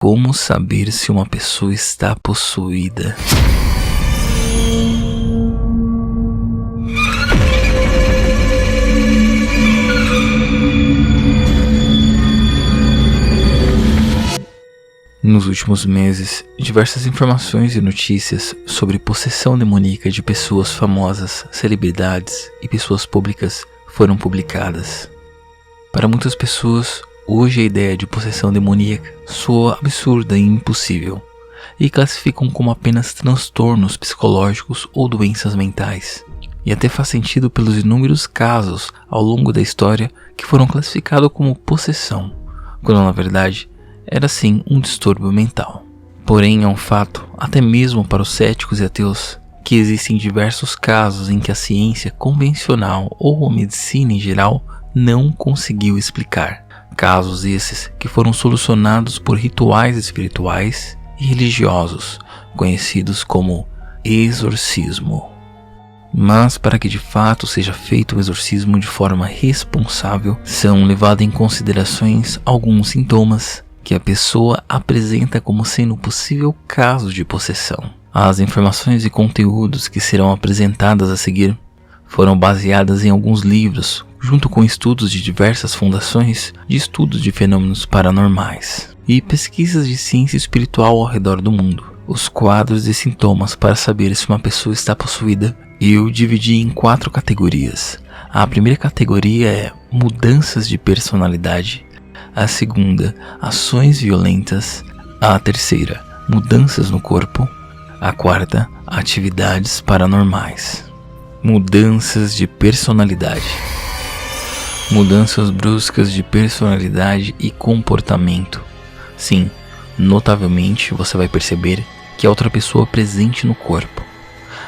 Como saber se uma pessoa está possuída? Nos últimos meses, diversas informações e notícias sobre possessão demoníaca de pessoas famosas, celebridades e pessoas públicas foram publicadas. Para muitas pessoas, hoje a ideia de possessão demoníaca soa absurda e impossível, e classificam como apenas transtornos psicológicos ou doenças mentais. E até faz sentido pelos inúmeros casos ao longo da história que foram classificados como possessão, quando na verdade era sim um distúrbio mental. Porém é um fato, até mesmo para os céticos e ateus, que existem diversos casos em que a ciência convencional ou a medicina em geral não conseguiu explicar. Casos esses que foram solucionados por rituais espirituais e religiosos, conhecidos como exorcismo. Mas para que de fato seja feito o exorcismo de forma responsável, são levados em considerações alguns sintomas que a pessoa apresenta como sendo possível caso de possessão. As informações e conteúdos que serão apresentadas a seguir foram baseadas em alguns livros, junto com estudos de diversas fundações de estudos de fenômenos paranormais e pesquisas de ciência espiritual ao redor do mundo. Os quadros e sintomas para saber se uma pessoa está possuída eu dividi em 4 categorias. A primeira categoria é mudanças de personalidade, a segunda, ações violentas, a terceira, mudanças no corpo, a quarta, atividades paranormais. Mudanças de personalidade. Mudanças bruscas de personalidade e comportamento. Sim, notavelmente você vai perceber que há outra pessoa presente no corpo.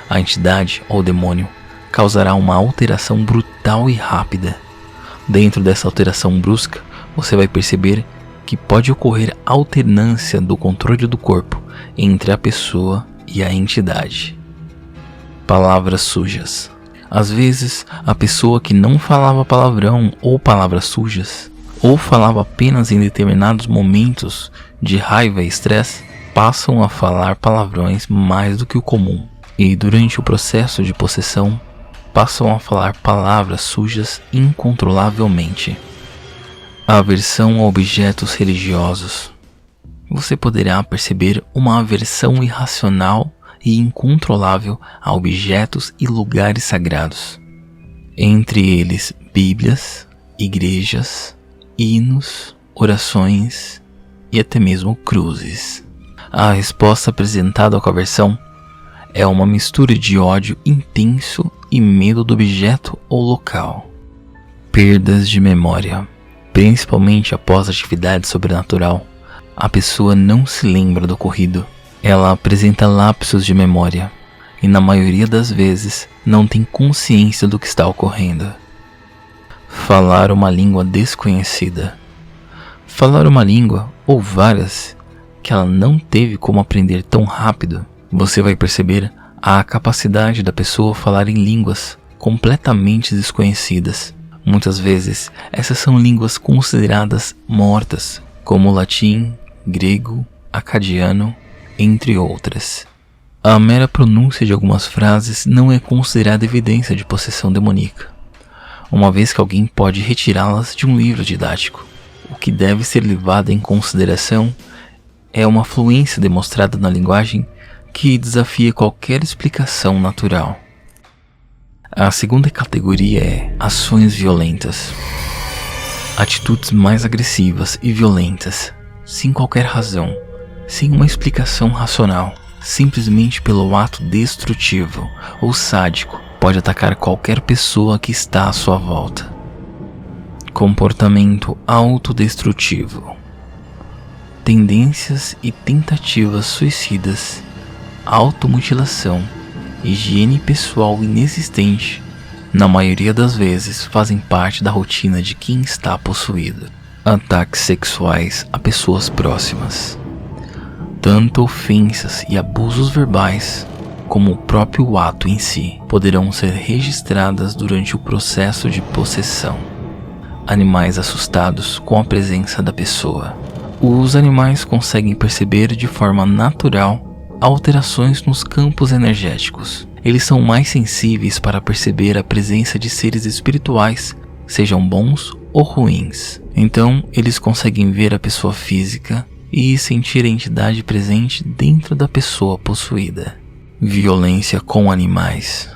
A entidade ou demônio causará uma alteração brutal e rápida. Dentro dessa alteração brusca, você vai perceber que pode ocorrer alternância do controle do corpo entre a pessoa e a entidade. Palavras sujas. Às vezes, a pessoa que não falava palavrão ou palavras sujas, ou falava apenas em determinados momentos de raiva e estresse, passam a falar palavrões mais do que o comum. E durante o processo de possessão, passam a falar palavras sujas incontrolavelmente. Aversão a objetos religiosos. Você poderá perceber uma aversão irracional e incontrolável a objetos e lugares sagrados, entre eles bíblias, igrejas, hinos, orações e até mesmo cruzes. A resposta apresentada com a aversão é uma mistura de ódio intenso e medo do objeto ou local. Perdas de memória. Principalmente após a atividade sobrenatural, a pessoa não se lembra do ocorrido. Ela apresenta lapsos de memória e na maioria das vezes não tem consciência do que está ocorrendo. Falar uma língua desconhecida. Falar uma língua ou várias que ela não teve como aprender tão rápido. Você vai perceber a capacidade da pessoa falar em línguas completamente desconhecidas. Muitas vezes, essas são línguas consideradas mortas, como latim, grego, acadiano, entre outras. A mera pronúncia de algumas frases não é considerada evidência de possessão demoníaca, uma vez que alguém pode retirá-las de um livro didático. O que deve ser levado em consideração é uma fluência demonstrada na linguagem que desafia qualquer explicação natural. A segunda categoria é ações violentas. Atitudes mais agressivas e violentas, sem qualquer razão, sem uma explicação racional, simplesmente pelo ato destrutivo ou sádico, pode atacar qualquer pessoa que está à sua volta. Comportamento autodestrutivo. Tendências e tentativas suicidas, automutilação, higiene pessoal inexistente, na maioria das vezes fazem parte da rotina de quem está possuído. Ataques sexuais a pessoas próximas. Tanto ofensas e abusos verbais, como o próprio ato em si, poderão ser registradas durante o processo de possessão. Animais assustados com a presença da pessoa. Os animais conseguem perceber de forma natural alterações nos campos energéticos. Eles são mais sensíveis para perceber a presença de seres espirituais, sejam bons ou ruins. Então, eles conseguem ver a pessoa física e sentir a entidade presente dentro da pessoa possuída. Violência com animais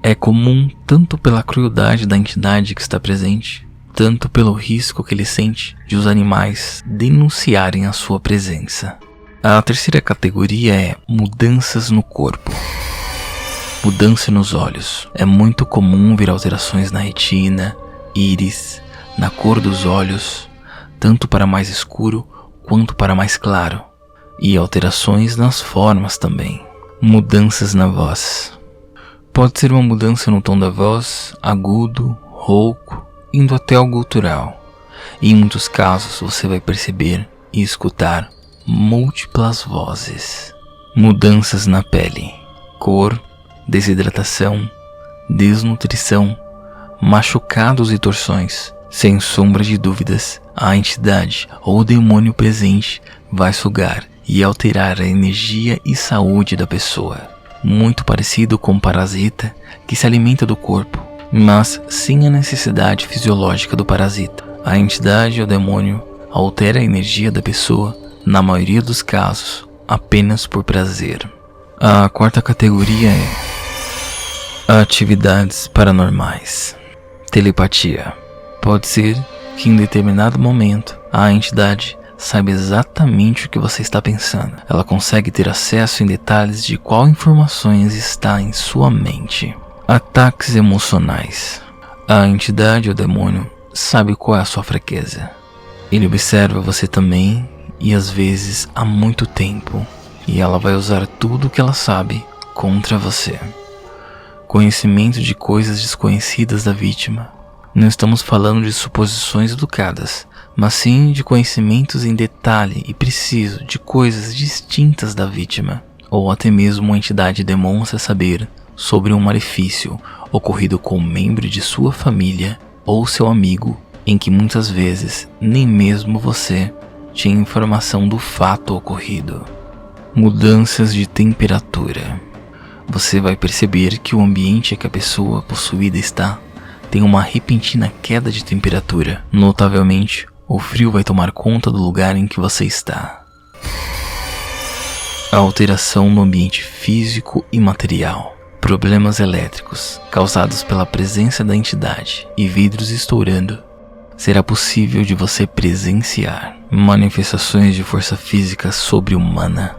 é comum tanto pela crueldade da entidade que está presente, tanto pelo risco que ele sente de os animais denunciarem a sua presença. A terceira categoria é mudanças no corpo. Mudança nos olhos. É muito comum ver alterações na retina, íris, na cor dos olhos, tanto para mais escuro quanto para mais claro, e alterações nas formas também. Mudanças na voz. Pode ser uma mudança no tom da voz, agudo, rouco, indo até ao gutural. E em muitos casos você vai perceber e escutar múltiplas vozes. Mudanças na pele, cor, desidratação, desnutrição, machucados e torções. Sem sombra de dúvidas, a entidade ou o demônio presente vai sugar e alterar a energia e saúde da pessoa. Muito parecido com um parasita que se alimenta do corpo, mas sem a necessidade fisiológica do parasita. A entidade ou demônio altera a energia da pessoa, na maioria dos casos, apenas por prazer. A quarta categoria é atividades paranormais. Telepatia. Pode ser que em determinado momento a entidade saiba exatamente o que você está pensando. Ela consegue ter acesso em detalhes de qual informações está em sua mente. Ataques emocionais. A entidade ou demônio sabe qual é a sua fraqueza. Ele observa você também e às vezes há muito tempo, e ela vai usar tudo o que ela sabe contra você. Conhecimento de coisas desconhecidas da vítima. Não estamos falando de suposições educadas, mas sim de conhecimentos em detalhe e preciso de coisas distintas da vítima. Ou até mesmo uma entidade demonstra saber sobre um malefício ocorrido com um membro de sua família ou seu amigo, em que muitas vezes nem mesmo você tinha informação do fato ocorrido. Mudanças de temperatura. Você vai perceber que o ambiente que a pessoa possuída está tem uma repentina queda de temperatura. Notavelmente, o frio vai tomar conta do lugar em que você está. A alteração no ambiente físico e material. Problemas elétricos causados pela presença da entidade e vidros estourando. Será possível de você presenciar manifestações de força física sobre-humana.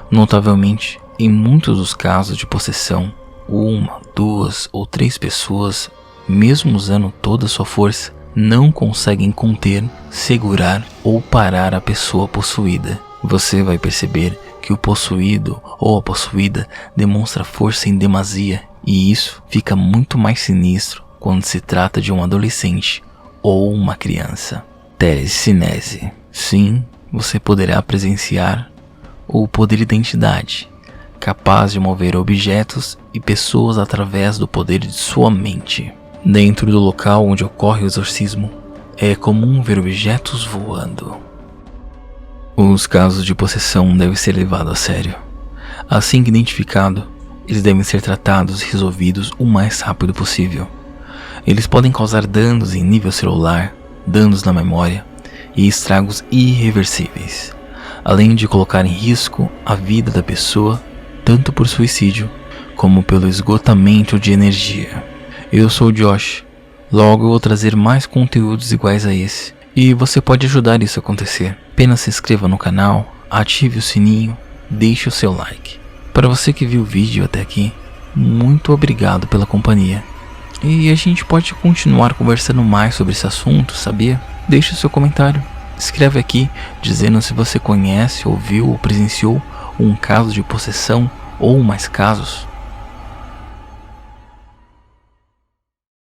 Notavelmente, em muitos dos casos de possessão, 1, 2 ou 3 pessoas, mesmo usando toda a sua força, não conseguem conter, segurar ou parar a pessoa possuída. Você vai perceber que o possuído ou a possuída demonstra força em demasia, e isso fica muito mais sinistro quando se trata de um adolescente ou uma criança. Telecinese. Sim, você poderá presenciar o poder da entidade, capaz de mover objetos e pessoas através do poder de sua mente. Dentro do local onde ocorre o exorcismo, é comum ver objetos voando. Os casos de possessão devem ser levados a sério. Assim que identificado, eles devem ser tratados e resolvidos o mais rápido possível. Eles podem causar danos em nível celular, danos na memória e estragos irreversíveis, além de colocar em risco a vida da pessoa, tanto por suicídio como pelo esgotamento de energia. Eu sou o Josh, logo eu vou trazer mais conteúdos iguais a esse, e você pode ajudar isso a acontecer. Apenas se inscreva no canal, ative o sininho, deixe o seu like. Para você que viu o vídeo até aqui, muito obrigado pela companhia. E a gente pode continuar conversando mais sobre esse assunto, sabia? Deixe o seu comentário, escreve aqui dizendo se você conhece, ouviu ou presenciou um caso de possessão ou mais casos.